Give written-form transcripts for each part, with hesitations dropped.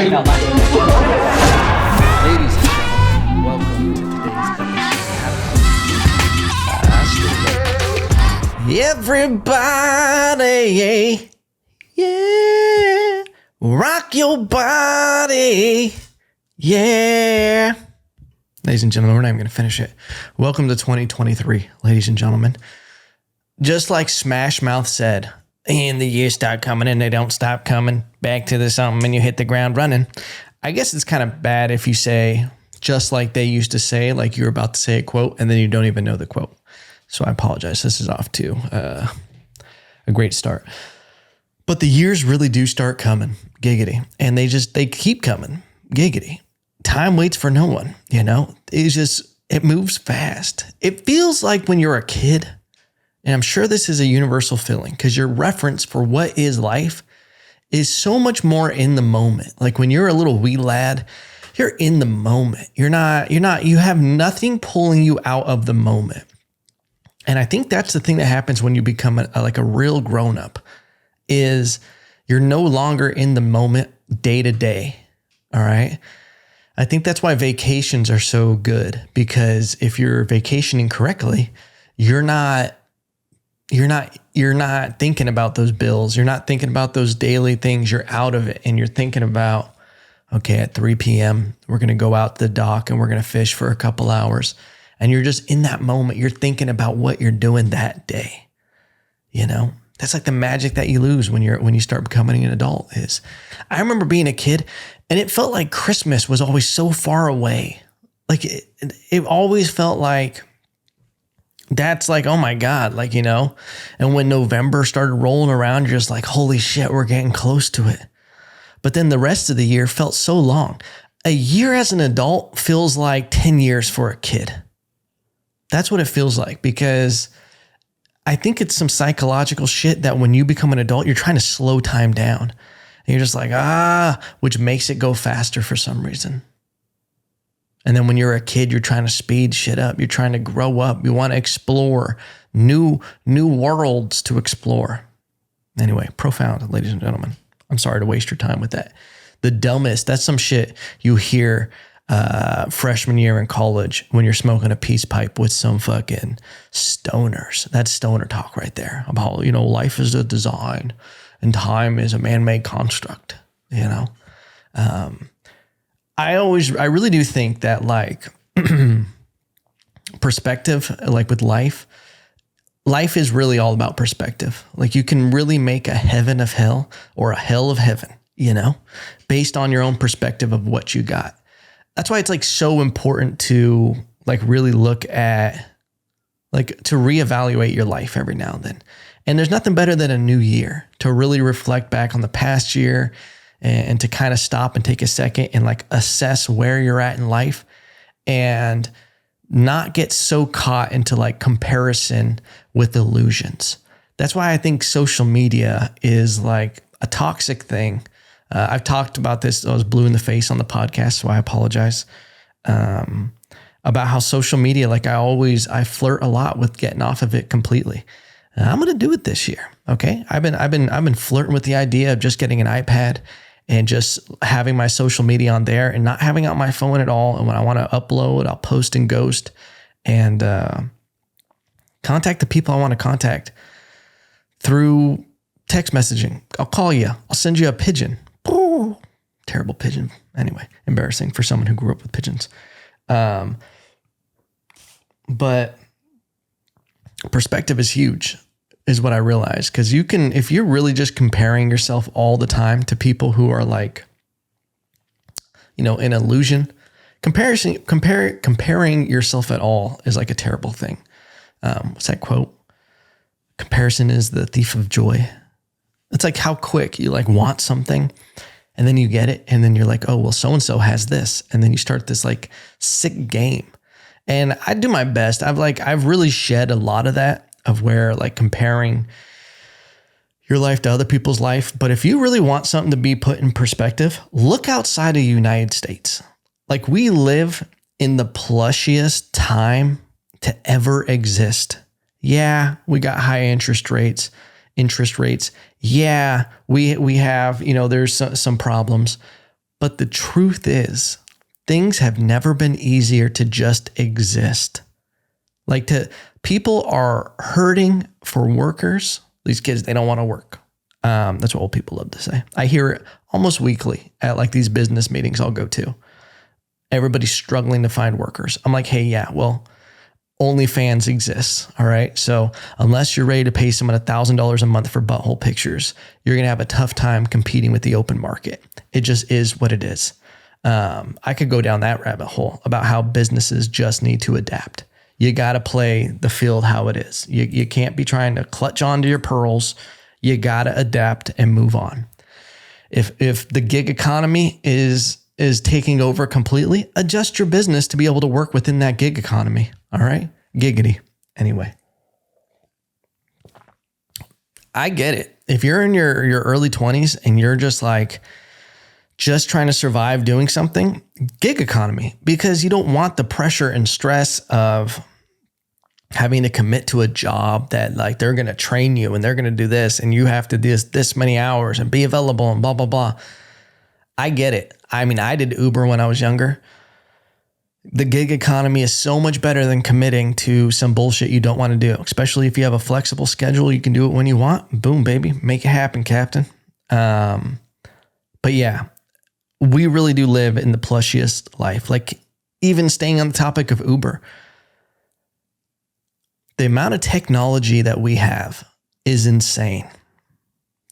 saying that like. Ladies and gentlemen, welcome to today's episode. Everybody, yeah, rock your body, yeah. Ladies and gentlemen, we're not even going to finish it. Welcome to 2023, ladies and gentlemen. Just like Smash Mouth said, and the years start coming and they don't stop coming, back to the something and you hit the ground running. I guess it's kind of bad if you say, just like they used to say, like you're about to say a quote and then you don't even know the quote. So I apologize. This is off to a great start. But the years really do start coming, giggity. And they keep coming, giggity. Time waits for no one, you know? It moves fast. It feels like when you're a kid, and I'm sure this is a universal feeling because your reference for what is life is so much more in the moment. Like when you're a little wee lad, you're in the moment. You have nothing pulling you out of the moment. And I think that's the thing that happens when you become a real grown up is you're no longer in the moment day to day. All right. I think that's why vacations are so good, because if you're vacationing correctly, you're not thinking about those bills. You're not thinking about those daily things. You're out of it and you're thinking about, okay, at 3 p.m., we're going to go out to the dock and we're going to fish for a couple hours. And you're just in that moment. You're thinking about what you're doing that day. You know, that's like the magic that you lose when you start becoming an adult is. I remember being a kid and it felt like Christmas was always so far away. Like it always felt like that's like, oh my God, like, you know, and when November started rolling around, you're just like, holy shit, we're getting close to it. But then the rest of the year felt so long. A year as an adult feels like 10 years for a kid. That's what it feels like, because I think it's some psychological shit that when you become an adult, you're trying to slow time down. And you're just like, which makes it go faster for some reason. And then when you're a kid, you're trying to speed shit up. You're trying to grow up. You want to explore new worlds to explore. Anyway, profound, ladies and gentlemen. I'm sorry to waste your time with that. The dumbest, that's some shit you hear freshman year in college when you're smoking a peace pipe with some fucking stoners. That's stoner talk right there about, you know, life is a design and time is a man-made construct, you know? I really do think that like perspective, like with life is really all about perspective. Like you can really make a heaven of hell or a hell of heaven, you know, based on your own perspective of what you got. That's why it's like so important to like really look at, like to reevaluate your life every now and then. And there's nothing better than a new year to really reflect back on the past year and to kind of stop and take a second and like assess where you're at in life and not get so caught into like comparison with illusions. That's why I think social media is like a toxic thing. I've talked about this. I was blue in the face on the podcast, so I apologize. About how social media, like I flirt a lot with getting off of it completely. I'm going to do it this year. Okay. I've been flirting with the idea of just getting an iPad and just having my social media on there and not having out my phone at all. And when I want to upload, I'll post and ghost and contact the people I want to contact through text messaging. I'll call you. I'll send you a pigeon. Oh, terrible pigeon. Anyway, embarrassing for someone who grew up with pigeons. But perspective is huge, is what I realized. Because you can, if you're really just comparing yourself all the time to people who are like, you know, an illusion, comparing yourself at all is like a terrible thing. What's that quote? Comparison is the thief of joy. It's like how quick you like want something and then you get it. And then you're like, oh, well, so-and-so has this. And then you start this like sick game. And I do my best. I've really shed a lot of that, of where like comparing your life to other people's life. But if you really want something to be put in perspective, look outside of the United States. Like we live in the plushiest time to ever exist. Yeah, we got high interest rates. Yeah, we have, you know, there's some problems, But the truth is, things have never been easier to just exist. People are hurting for workers. These kids, they don't want to work. That's what old people love to say. I hear it almost weekly at like these business meetings I'll go to. Everybody's struggling to find workers. I'm like, hey, yeah, well, OnlyFans exists. All right. So unless you're ready to pay someone $1,000 a month for butthole pictures, you're going to have a tough time competing with the open market. It just is what it is. I could go down that rabbit hole about how businesses just need to adapt. You got to play the field how it is. You can't be trying to clutch onto your pearls. You got to adapt and move on. If the gig economy is taking over completely, adjust your business to be able to work within that gig economy. All right? Giggity. Anyway. I get it. If you're in your early 20s and you're just trying to survive doing something, gig economy, because you don't want the pressure and stress of having to commit to a job that like they're going to train you and they're going to do this and you have to do this many hours and be available and blah, blah, blah. I get it. I mean, I did Uber when I was younger. The gig economy is so much better than committing to some bullshit you don't want to do, especially if you have a flexible schedule. You can do it when you want. Boom, baby. Make it happen, Captain. But yeah, we really do live in the plushiest life. Like even staying on the topic of Uber, the amount of technology that we have is insane.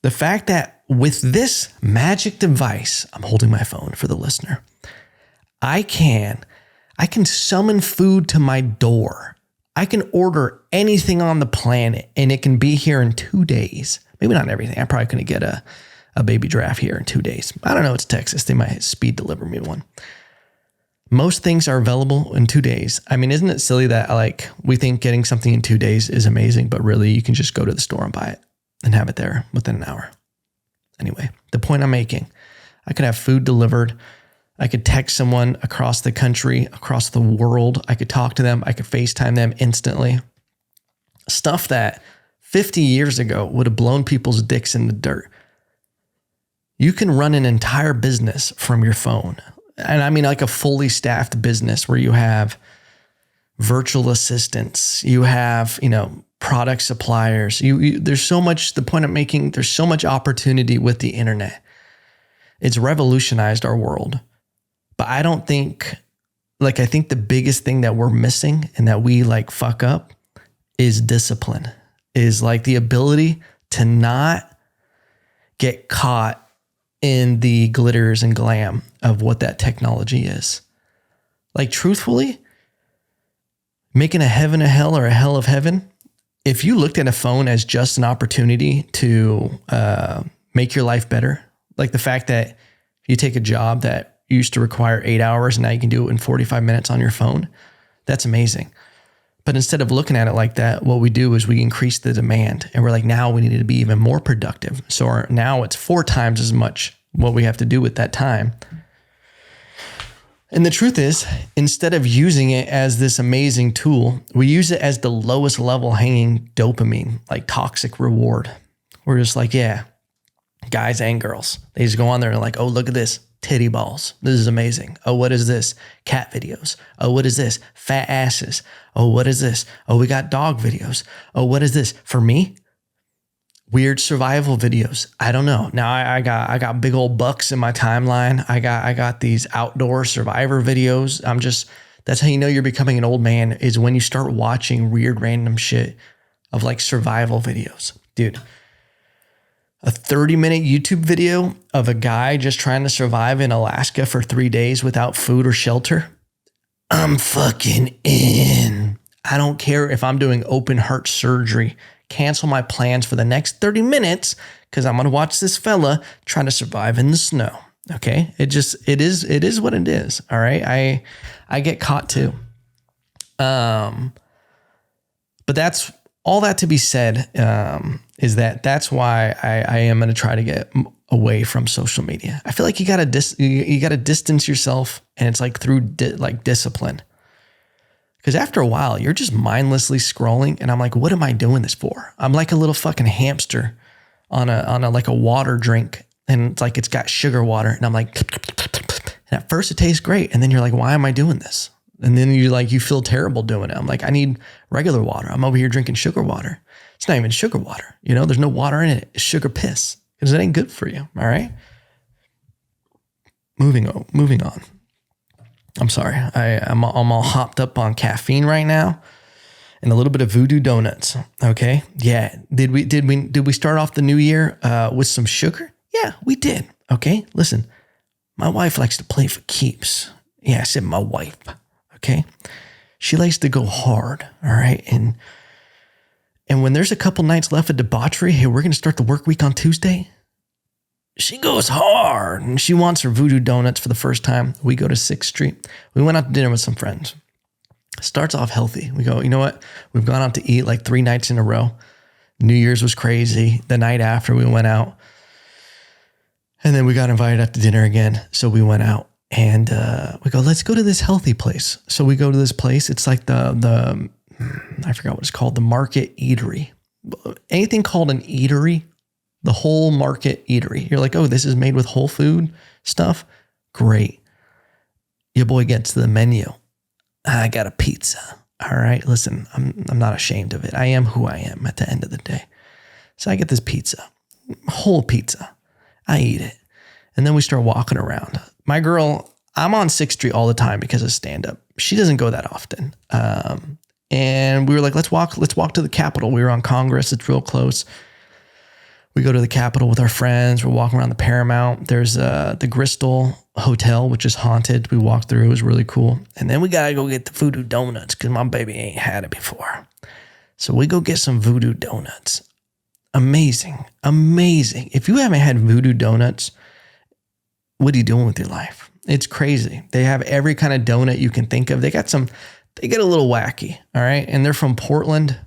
The fact that with this magic device, I'm holding my phone for the listener, I can summon food to my door. I can order anything on the planet and it can be here in 2 days. Maybe not everything. I probably couldn't get a baby giraffe here in 2 days. I don't know. It's Texas. They might speed deliver me one. Most things are available in 2 days. I mean, isn't it silly that like we think getting something in 2 days is amazing, but really you can just go to the store and buy it and have it there within an hour. Anyway, the point I'm making, I could have food delivered. I could text someone across the country, across the world. I could talk to them. I could FaceTime them instantly. Stuff that 50 years ago would have blown people's dicks in the dirt. You can run an entire business from your phone. And I mean like a fully staffed business where you have virtual assistants, you have, product suppliers. There's so much, the point I'm making, there's so much opportunity with the internet. It's revolutionized our world. But I don't think, I think the biggest thing that we're missing and that we fuck up is discipline, is the ability to not get caught in the glitters and glam of what that technology is. Truthfully, making a heaven a hell or a hell of heaven, if you looked at a phone as just an opportunity to make your life better, like the fact that you take a job that used to require 8 hours and now you can do it in 45 minutes on your phone, that's amazing. But instead of looking at it like that, what we do is we increase the demand and we're like, now we need to be even more productive. So now it's 4 times as much what we have to do with that time. And the truth is, instead of using it as this amazing tool, we use it as the lowest level hanging dopamine, toxic reward. We're just yeah, guys and girls, they just go on there and oh, look at this. Titty balls. This is amazing. Oh, what is this? Cat videos. Oh, what is this? Fat asses. Oh, what is this? Oh, we got dog videos. Oh, what is this? For me, weird survival videos. I don't know. Now I got big old bucks in my timeline. I got these outdoor survivor videos. That's how you know you're becoming an old man, is when you start watching weird random shit of survival videos. Dude, a 30-minute YouTube video of a guy just trying to survive in Alaska for 3 days without food or shelter. I'm fucking in. I don't care if I'm doing open heart surgery. Cancel my plans for the next 30 minutes because I'm going to watch this fella trying to survive in the snow. Okay. It is what it is. All right. I get caught too. But that's all that to be said, is that's why I am going to try to get away from social media. I feel like you got to distance yourself, and it's through discipline. Because after a while, you're just mindlessly scrolling, and I'm like, what am I doing this for? I'm like a little fucking hamster on a water drink, and it's got sugar water, and I'm like, And at first it tastes great. And then you're like, why am I doing this? And then you feel terrible doing it. I'm like, I need regular water. I'm over here drinking sugar water. It's not even sugar water. There's no water in it. It's sugar piss because it ain't good for you. All right. Moving on. I'm sorry. I'm all hopped up on caffeine right now and a little bit of voodoo donuts. Okay. Yeah. Did we start off the new year with some sugar? Yeah, we did. Okay. Listen, my wife likes to play for keeps. Yeah, I said my wife. Okay. She likes to go hard. All right. And when there's a couple nights left of debauchery, hey, we're going to start the work week on Tuesday. She goes hard and she wants her voodoo donuts for the first time. We go to 6th Street. We went out to dinner with some friends. Starts off healthy. We go, you know what? We've gone out to eat like 3 nights in a row. New Year's was crazy. The night after we went out. And then we got invited out to dinner again. So we went out and we go, let's go to this healthy place. So we go to this place. It's like the I forgot what it's called, the Market Eatery. Anything called an eatery, the Whole Market Eatery. You're like, oh, this is made with whole food stuff? Great. Your boy gets to the menu. I got a pizza. All right, listen, I'm not ashamed of it. I am who I am at the end of the day. So I get this pizza, whole pizza. I eat it. And then we start walking around. My girl, I'm on 6th Street all the time because of stand-up. She doesn't go that often. And we were like, let's walk to the Capitol. We were on Congress. It's real close. We go to the Capitol with our friends. We're walking around the Paramount. There's the Bristol Hotel, which is haunted. We walked through. It was really cool. And then we got to go get the voodoo donuts because my baby ain't had it before. So we go get some voodoo donuts. Amazing. Amazing. If you haven't had voodoo donuts, what are you doing with your life? It's crazy. They have every kind of donut you can think of. They get a little wacky. All right. And they're from Portland.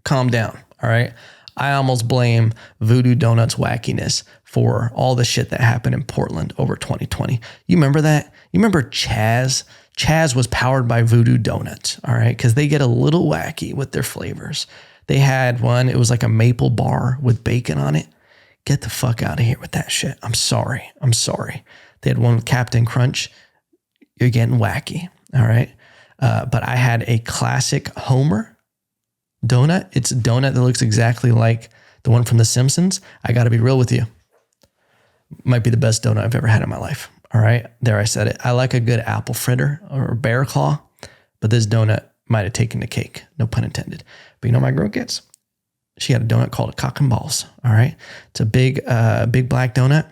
Calm down. All right. I almost blame Voodoo Donuts wackiness for all the shit that happened in Portland over 2020. You remember that? You remember Chaz? Chaz was powered by Voodoo Donuts, all right? Because they get a little wacky with their flavors. They had one, it was like a maple bar with bacon on it. Get the fuck out of here with that shit. I'm sorry. They had one with Captain Crunch. You're getting wacky, all right? But I had a classic Homer donut. It's a donut that looks exactly like the one from The Simpsons. I got to be real with you. Might be the best donut I've ever had in my life. All right. There, I said it. I like a good apple fritter or bear claw, but this donut might have taken the cake. No pun intended. But you know what my girl gets? She had a donut called a cock and balls. All right. It's a big black donut,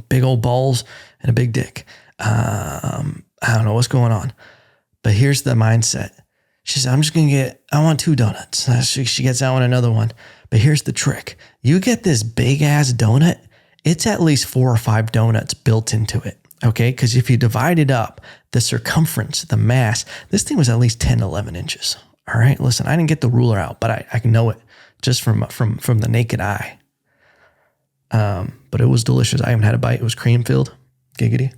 big old balls and a big dick. I don't know what's going on, but here's the mindset. She said, I want 2 donuts. She gets that one, another one. But here's the trick. You get this big ass donut, it's at least 4 or 5 donuts built into it. Okay. Because if you divide it up, the circumference, the mass, this thing was at least 10, 11 inches. All right. Listen, I didn't get the ruler out, but I can know it just from the naked eye. But it was delicious. I even had a bite. It was cream filled. Giggity.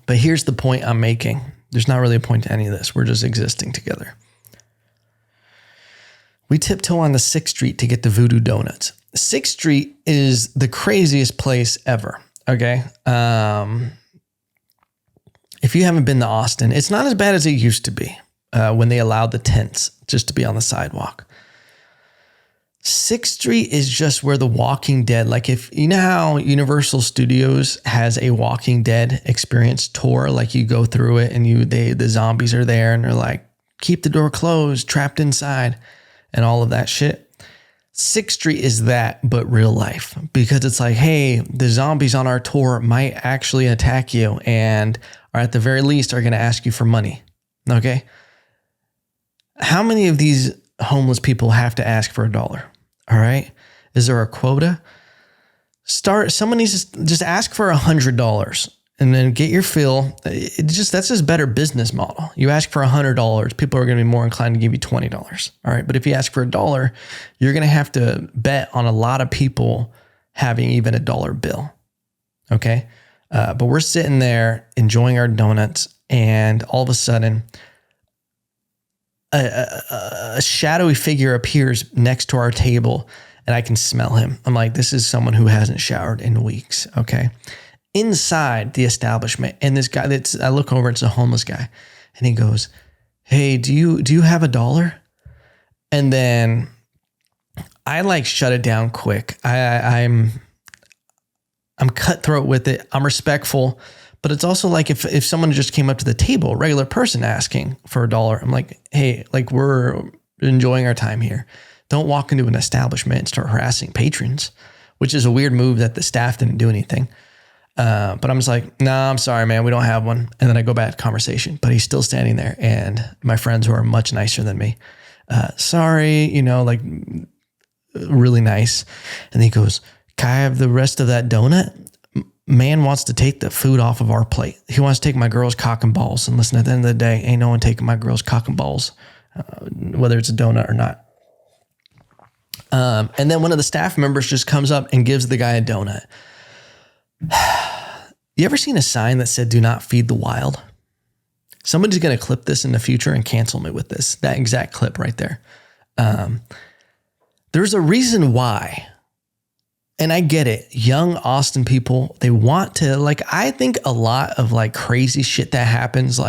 But here's the point I'm making. There's not really a point to any of this. We're just existing together. We tiptoe on the 6th Street to get the Voodoo Donuts. 6th Street is the craziest place ever. Okay. If you haven't been to Austin, it's not as bad as it used to be when they allowed the tents just to be on the sidewalk. 6th Street is just where The Walking Dead, like if you know how Universal Studios has a Walking Dead experience tour, like you go through it and the zombies are there and they're like, keep the door closed, trapped inside and all of that shit. 6th Street is that, but real life, because it's like, hey, the zombies on our tour might actually attack you and or at the very least are going to ask you for money. Okay. How many of these homeless people have to ask for $1? All right. Is there a quota? Someone needs to just ask for $100 and then get your fill. That's just better business model. You ask for $100, people are going to be more inclined to give you $20. All right. But if you ask for $1, you're going to have to bet on a lot of people having even a dollar bill. Okay. But we're sitting there enjoying our donuts and all of a sudden a shadowy figure appears next to our table and I can smell him. I'm like, this is someone who hasn't showered in weeks. Okay. Inside the establishment, and this guy I look over, it's a homeless guy, and he goes, "Hey, do you have $1?" And then I like shut it down quick. I'm cutthroat with it. I'm respectful, but it's also like if someone just came up to the table, a regular person asking for $1, I'm like, hey, like we're enjoying our time here. Don't walk into an establishment and start harassing patrons, which is a weird move that the staff didn't do anything. But I'm just like, nah, I'm sorry, man. We don't have one. And then I go back to conversation, but he's still standing there. And my friends who are much nicer than me, sorry, like really nice. And he goes, can I have the rest of that donut? Man wants to take the food off of our plate. He wants to take my girl's cock and balls. And listen, at the end of the day, ain't no one taking my girl's cock and balls, whether it's a donut or not. And then one of the staff members just comes up and gives the guy a donut. You ever seen a sign that said, do not feed the wild? Somebody's going to clip this in the future and cancel me with this, that exact clip right there. There's a reason why. And I get it. Young Austin people, they want to, I think a lot of crazy shit that happens,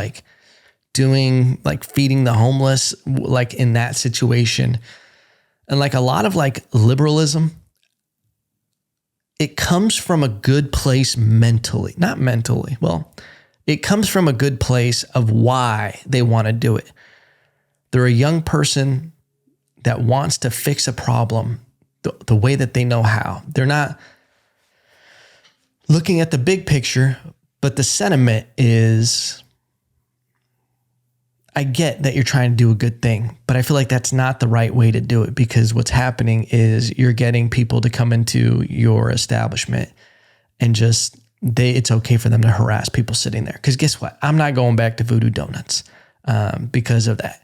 doing, feeding the homeless, in that situation. And a lot of liberalism, it comes from a good place mentally, not mentally. Well, it comes from a good place of why they want to do it. They're a young person that wants to fix a problem the way that they know how. They're not looking at the big picture, but the sentiment is, I get that you're trying to do a good thing, but I feel like that's not the right way to do it, because what's happening is you're getting people to come into your establishment and it's okay for them to harass people sitting there. Because guess what? I'm not going back to Voodoo Donuts because of that.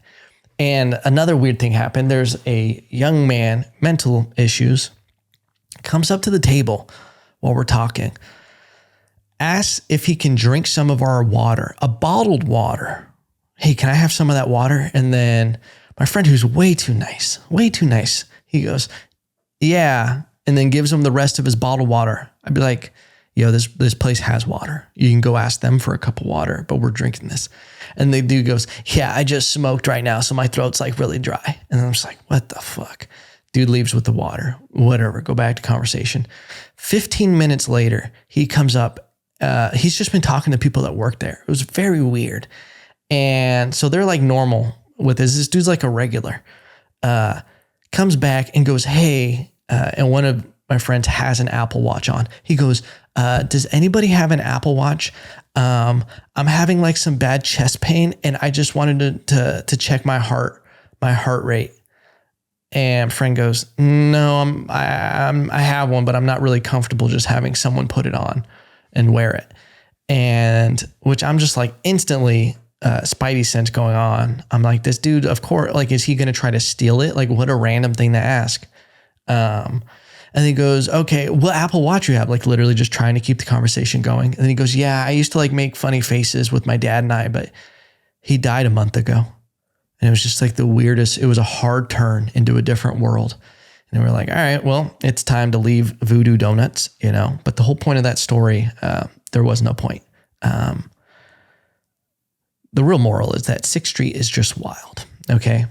And another weird thing happened. There's a young man, mental issues, comes up to the table while we're talking, asks if he can drink some of our water, a bottled water. Hey, can I have some of that water? And then my friend, who's way too nice, he goes, yeah, and then gives him the rest of his bottled water. I'd be like, yo, this place has water. You can go ask them for a cup of water, but we're drinking this. And the dude goes, yeah, I just smoked right now, so my throat's really dry. And I'm just like, what the fuck? Dude leaves with the water. Whatever, go back to conversation. 15 minutes later, he comes up. He's just been talking to people that work there. It was very weird. And so they're normal with this. This dude's a regular. Comes back and goes, hey, and one of my friends has an Apple Watch on. He goes, does anybody have an Apple Watch? I'm having some bad chest pain, and I just wanted to check my heart rate. And friend goes, no, I have one, but I'm not really comfortable just having someone put it on and wear it. And which I'm just instantly spidey sense going on. I'm like, this dude, of course, is he going to try to steal it? What a random thing to ask. And he goes, okay, what Apple Watch you have? Literally just trying to keep the conversation going. And then he goes, yeah, I used to make funny faces with my dad and I, but he died a month ago. And it was just the weirdest. It was a hard turn into a different world. And we're like, all right, well, it's time to leave Voodoo Donuts, But the whole point of that story, there was no point. The real moral is that 6th Street is just wild, okay?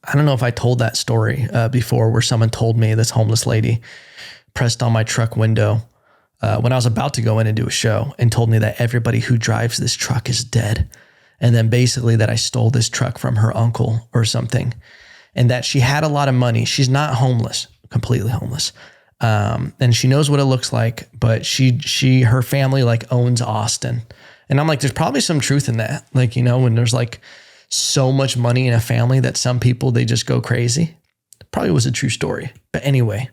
I don't know if I told that story before, where someone told me, this homeless lady pressed on my truck window when I was about to go in and do a show, and told me that everybody who drives this truck is dead. And then basically that I stole this truck from her uncle or something, and that she had a lot of money. She's not homeless, completely homeless. And she knows what it looks like, but her family owns Austin. And I'm like, there's probably some truth in that. When there's so much money in a family that some people, they just go crazy. It probably was a true story. But anyway,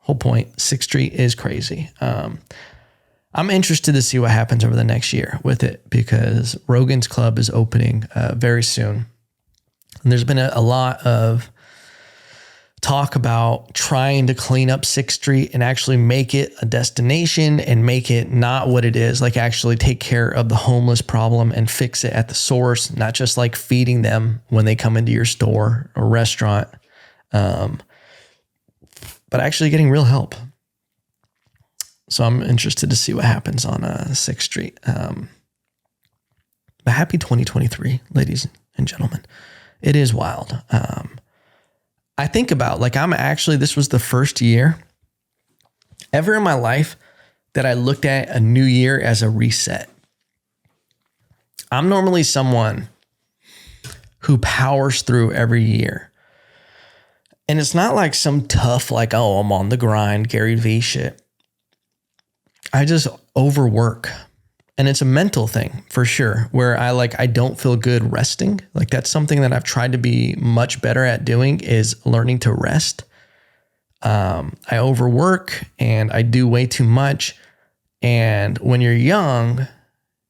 whole point, 6th Street is crazy. I'm interested to see what happens over the next year with it, because Rogan's Club is opening very soon. And there's been a lot of talk about trying to clean up 6th Street and actually make it a destination and make it not what it is, actually take care of the homeless problem and fix it at the source, not just feeding them when they come into your store or restaurant. but actually getting real help. So I'm interested to see what happens on 6th Street. But happy 2023, ladies and gentlemen. It is wild. I think about, like, this was the first year ever in my life that I looked at a new year as a reset. I'm normally someone who powers through every year. And it's not like some tough, like, oh, I'm on the grind, Gary Vee shit. I just overwork. And it's a mental thing for sure, where I don't feel good resting. Like, that's something that I've tried to be much better at doing, is learning to rest. I overwork and I do way too much. And when you're young,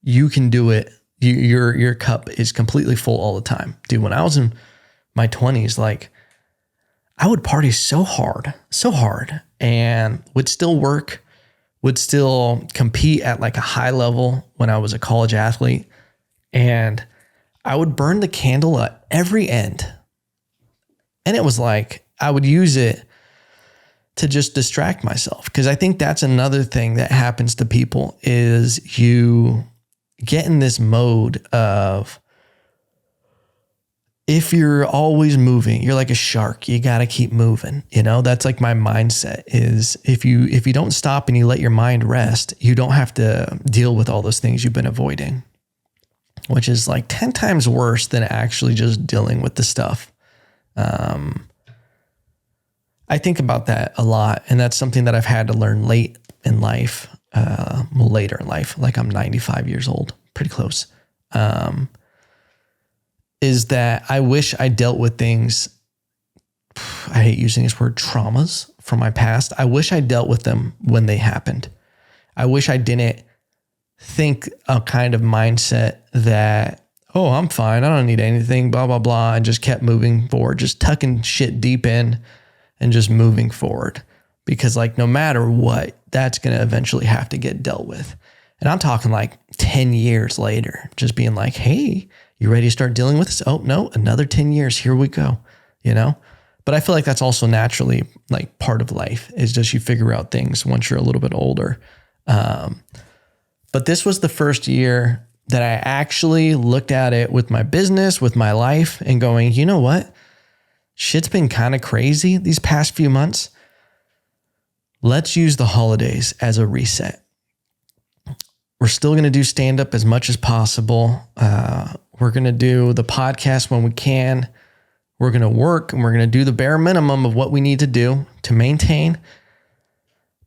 you can do it. Your cup is completely full all the time. Dude, when I was in my 20s, like, I would party so hard, and would still work, would still compete at like a high level when I was a college athlete. And I would burn the candle at every end. And it was like, I would use it to just distract myself. Because I think that's another thing that happens to people, is you get in this mode of, if you're always moving, you're like a shark. You got to keep moving. You know, that's like my mindset is, if you don't stop and you let your mind rest, you don't have to deal with all those things you've been avoiding, which is like 10 times worse than actually just dealing with the stuff. I think about that a lot. And that's something that I've had to learn later in life, like I'm 95 years old, pretty close. Is that I wish I dealt with things, I hate using this word, traumas from my past. I wish I dealt with them when they happened. I wish I didn't think a kind of mindset that, oh, I'm fine, I don't need anything, blah, blah, blah, and just kept moving forward, just tucking shit deep in and just moving forward. Because like, no matter what, that's going to eventually have to get dealt with. And I'm talking like 10 years later, just being like, hey, you ready to start dealing with this? Oh, no, another 10 years. Here we go. You know, but I feel like that's also naturally like part of life, is just you figure out things once you're a little bit older. But this was the first year that I actually looked at it with my business, with my life, and going, you know what? Shit's been kind of crazy these past few months. Let's use the holidays as a reset. We're still going to do stand-up as much as possible. We're going to do the podcast when we can. We're going to work, and we're going to do the bare minimum of what we need to do to maintain.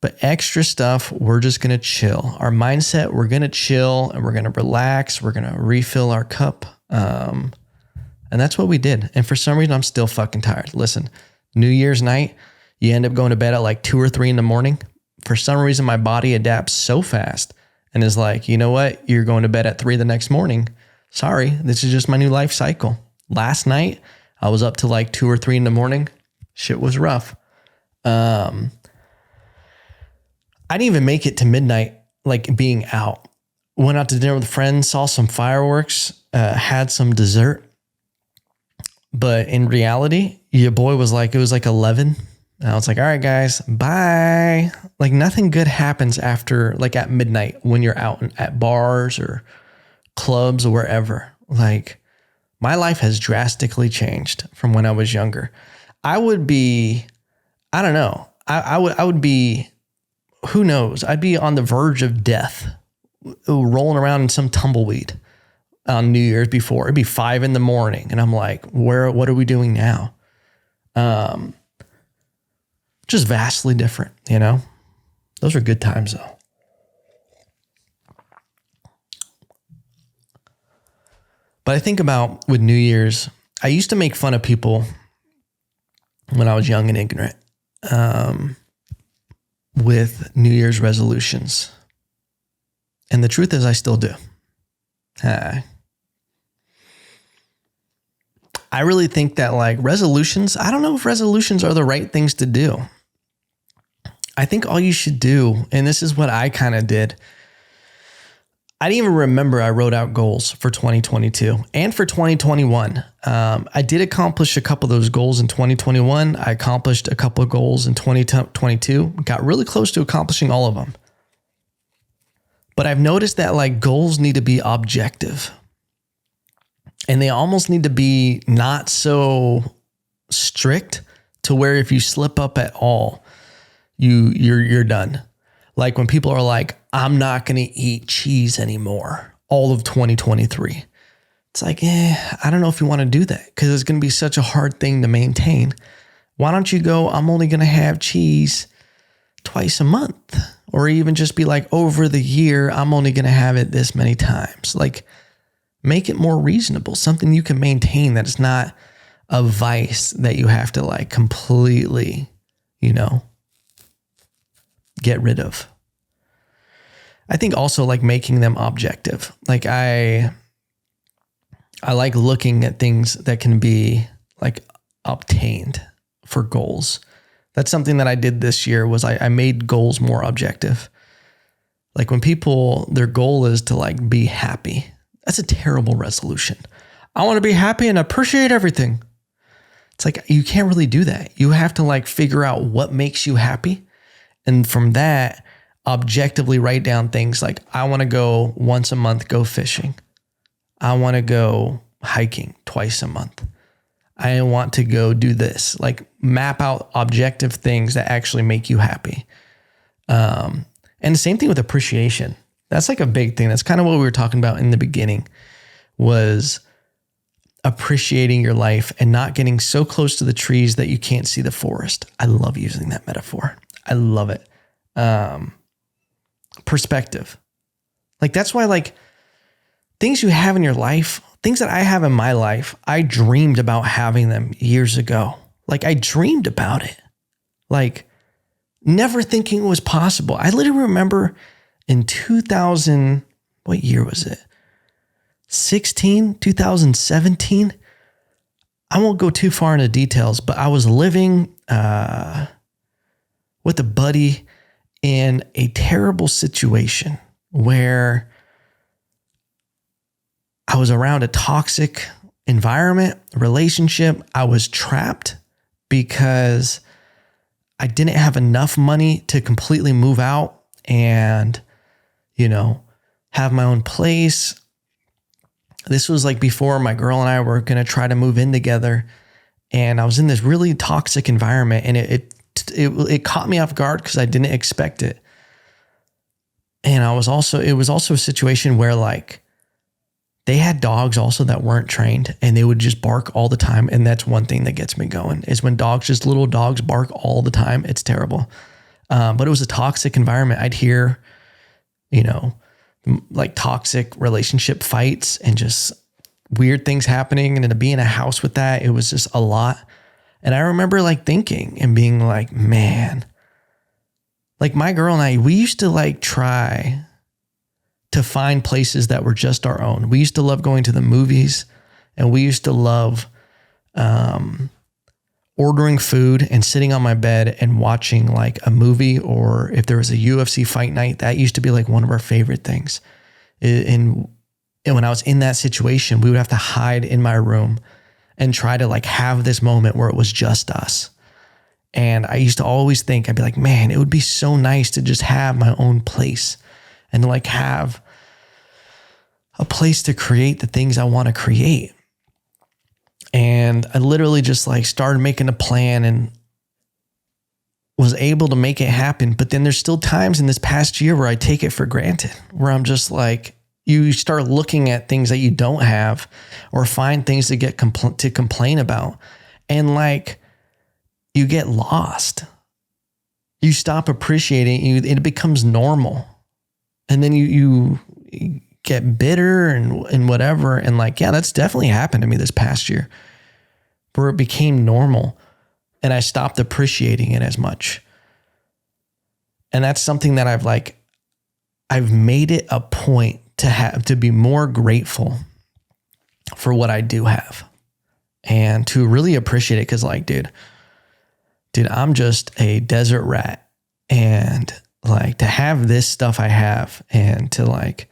But extra stuff, we're just going to chill. Our mindset, we're going to chill, and we're going to relax. We're going to refill our cup. And that's what we did. And for some reason, I'm still fucking tired. Listen, New Year's night, you end up going to bed at like 2 or 3 in the morning. For some reason, my body adapts so fast and is like, you know what? You're going to bed at 3 the next morning. Sorry, this is just my new life cycle. Last night, I was up to like 2 or 3 in the morning. Shit was rough. I didn't even make it to midnight, like being out. Went out to dinner with friends, saw some fireworks, had some dessert. But in reality, your boy was like, it was like 11. And I was like, all right, guys, bye. Like, nothing good happens after, like, at midnight when you're out at bars or clubs or wherever. Like, my life has drastically changed from when I was younger. I would be, I don't know. I would be, who knows? I'd be on the verge of death, rolling around in some tumbleweed on New Year's before. It'd be 5 a.m. And I'm like, what are we doing now? Just vastly different, you know? Those are good times though. But I think about with New Year's, I used to make fun of people when I was young and ignorant, with New Year's resolutions. And the truth is I still do. I really think that like resolutions, I don't know if resolutions are the right things to do. I think all you should do, and this is what I kind of did, I didn't even remember I wrote out goals for 2022 and for 2021. I did accomplish a couple of those goals in 2021. I accomplished a couple of goals in 2022, got really close to accomplishing all of them. But I've noticed that like goals need to be objective, and they almost need to be not so strict to where if you slip up at all, you're done. Like when people are like, I'm not going to eat cheese anymore all of 2023. It's like, I don't know if you want to do that because it's going to be such a hard thing to maintain. Why don't you go, I'm only going to have cheese twice a month, or even just be like, over the year, I'm only going to have it this many times. Like, make it more reasonable, something you can maintain that is not a vice that you have to like completely, get rid of. I think also like making them objective. Like I like looking at things that can be like obtained for goals. That's something that I did this year was I made goals more objective. Like when people, their goal is to like be happy. That's a terrible resolution. I want to be happy and appreciate everything. It's like, you can't really do that. You have to like figure out what makes you happy. And from that, objectively write down things like, I want to go once a month, go fishing. I want to go hiking twice a month. I want to go do this. Like map out objective things that actually make you happy. And the same thing with appreciation. That's like a big thing. That's kind of what we were talking about in the beginning, was appreciating your life and not getting so close to the trees that you can't see the forest. I love using that metaphor. I love it. Perspective. Like that's why like things you have in your life, things that I have in my life, I dreamed about having them years ago. Like I dreamed about it. Like never thinking it was possible. I literally remember in 2000, what year was it? 2017. I won't go too far into details, but I was living with a buddy in a terrible situation where I was around a toxic environment, relationship. I was trapped because I didn't have enough money to completely move out and, have my own place. This was like before my girl and I were going to try to move in together. And I was in this really toxic environment, and it caught me off guard because I didn't expect it. And it was also a situation where like they had dogs also that weren't trained, and they would just bark all the time. And that's one thing that gets me going is when little dogs bark all the time. It's terrible. But it was a toxic environment. I'd hear, like toxic relationship fights and just weird things happening. And to be in a house with that, it was just a lot. And I remember like thinking and being like, man, like my girl and I, we used to like try to find places that were just our own. We used to love going to the movies, and we used to love ordering food and sitting on my bed and watching like a movie, or if there was a UFC fight night, that used to be like one of our favorite things. And when I was in that situation, we would have to hide in my room and try to like have this moment where it was just us. And I used to always think, I'd be like, man, it would be so nice to just have my own place and to like have a place to create the things I want to create. And I literally just like started making a plan and was able to make it happen. But then there's still times in this past year where I take it for granted, where I'm just like, you start looking at things that you don't have or find things to to complain about. And like, you get lost. You stop appreciating it. It becomes normal. And then you get bitter and whatever. And like, yeah, that's definitely happened to me this past year, where it became normal and I stopped appreciating it as much. And that's something that I've made it a point to be more grateful for what I do have and to really appreciate it. Cause like, dude, I'm just a desert rat, and like to have this stuff I have and to like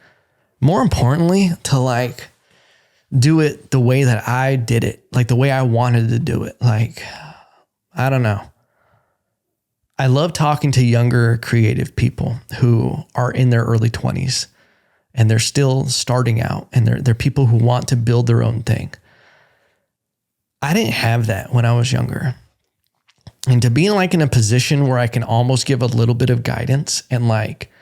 more importantly, to like do it the way that I did it, like the way I wanted to do it. Like, I don't know. I love talking to younger creative people who are in their early 20s and they're still starting out, and they're people who want to build their own thing. I didn't have that when I was younger. And to be like in a position where I can almost give a little bit of guidance and like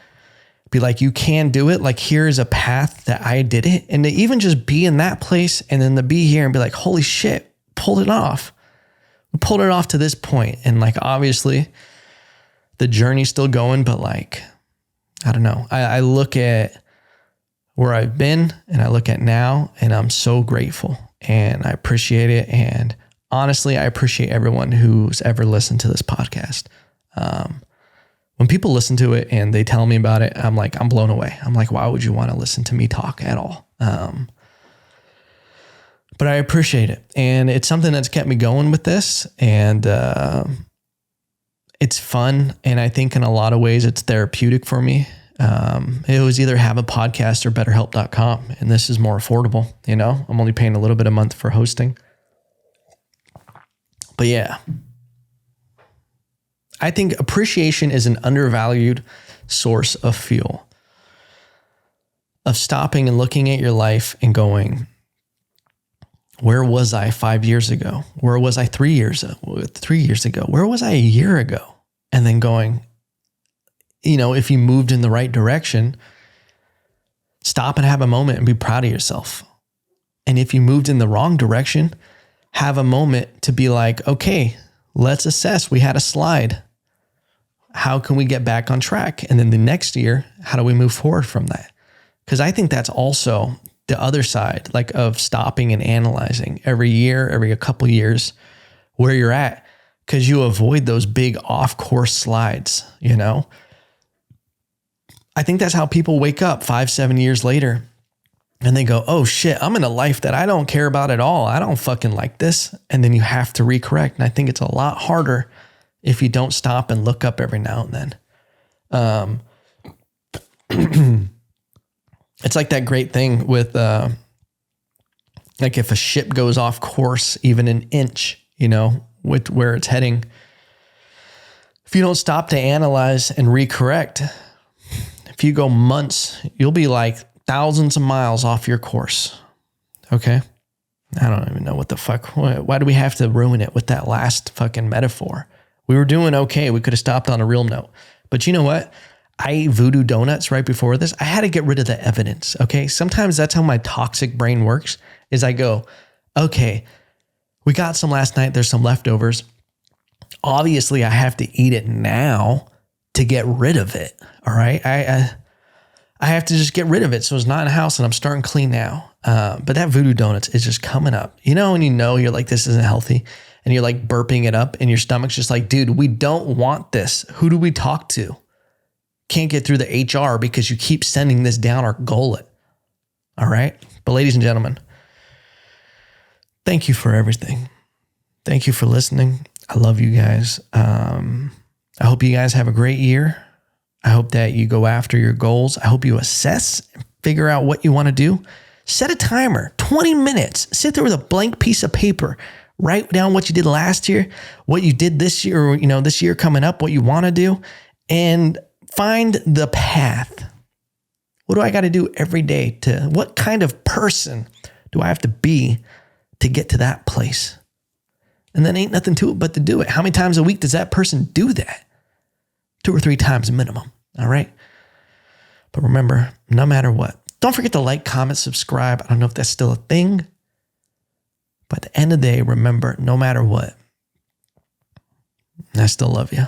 be like, you can do it. Like, here's a path that I did it. And to even just be in that place and then to be here and be like, holy shit, pulled it off. We pulled it off to this point. And like, obviously the journey's still going, but like, I don't know. I look at where I've been and I look at now, and I'm so grateful and I appreciate it. And honestly, I appreciate everyone who's ever listened to this podcast. When people listen to it and they tell me about it, I'm like, I'm blown away. I'm like, why would you want to listen to me talk at all? But I appreciate it. And it's something that's kept me going with this. And it's fun. And I think in a lot of ways it's therapeutic for me. It was either have a podcast or betterhelp.com. And this is more affordable. You know, I'm only paying a little bit a month for hosting. But yeah. I think appreciation is an undervalued source of fuel, of stopping and looking at your life and going, where was I 5 years ago? Where was I 3 years ago? Where was I a year ago? And then going, you know, if you moved in the right direction, stop and have a moment and be proud of yourself. And if you moved in the wrong direction, have a moment to be like, okay, let's assess. We had a slide. How can we get back on track? And then the next year, how do we move forward from that? Because I think that's also the other side, like of stopping and analyzing every year, every couple years, where you're at, because you avoid those big off-course slides, you know? I think that's how people wake up 5-7 years later and they go, oh shit, I'm in a life that I don't care about at all. I don't fucking like this. And then you have to recorrect. And I think it's a lot harder if you don't stop and look up every now and then. It's like that great thing with, like if a ship goes off course, even an inch, you know, with where it's heading, if you don't stop to analyze and recorrect, if you go months, you'll be like thousands of miles off your course. Okay. I don't even know what the fuck. Why do we have to ruin it with that last fucking metaphor? We were doing okay. We could have stopped on a real note. But you know what? I ate voodoo donuts right before this. I had to get rid of the evidence. Okay. Sometimes that's how my toxic brain works, is I go, okay, we got some last night. There's some leftovers. Obviously I have to eat it now to get rid of it. All right. I have to just get rid of it. So it's not in the house and I'm starting clean now. But that voodoo donuts is just coming up, you know, and you know, you're like, this isn't healthy. And you're like burping it up and your stomach's just like, dude, we don't want this. Who do we talk to? Can't get through the HR because you keep sending this down our gullet. All right. But ladies and gentlemen, thank you for everything. Thank you for listening. I love you guys. I hope you guys have a great year. I hope that you go after your goals. I hope you assess and figure out what you want to do. Set a timer, 20 minutes. Sit there with a blank piece of paper. Write down what you did last year, what you did this year, or, you know, this year coming up, what you want to do, and find the path. What do I got to do every day what kind of person do I have to be to get to that place? And then ain't nothing to it but to do it. How many times a week does that person do that? 2 or 3 times minimum. All right. But remember, no matter what, don't forget to like, comment, subscribe. I don't know if that's still a thing. But at the end of the day, remember, no matter what, I still love you.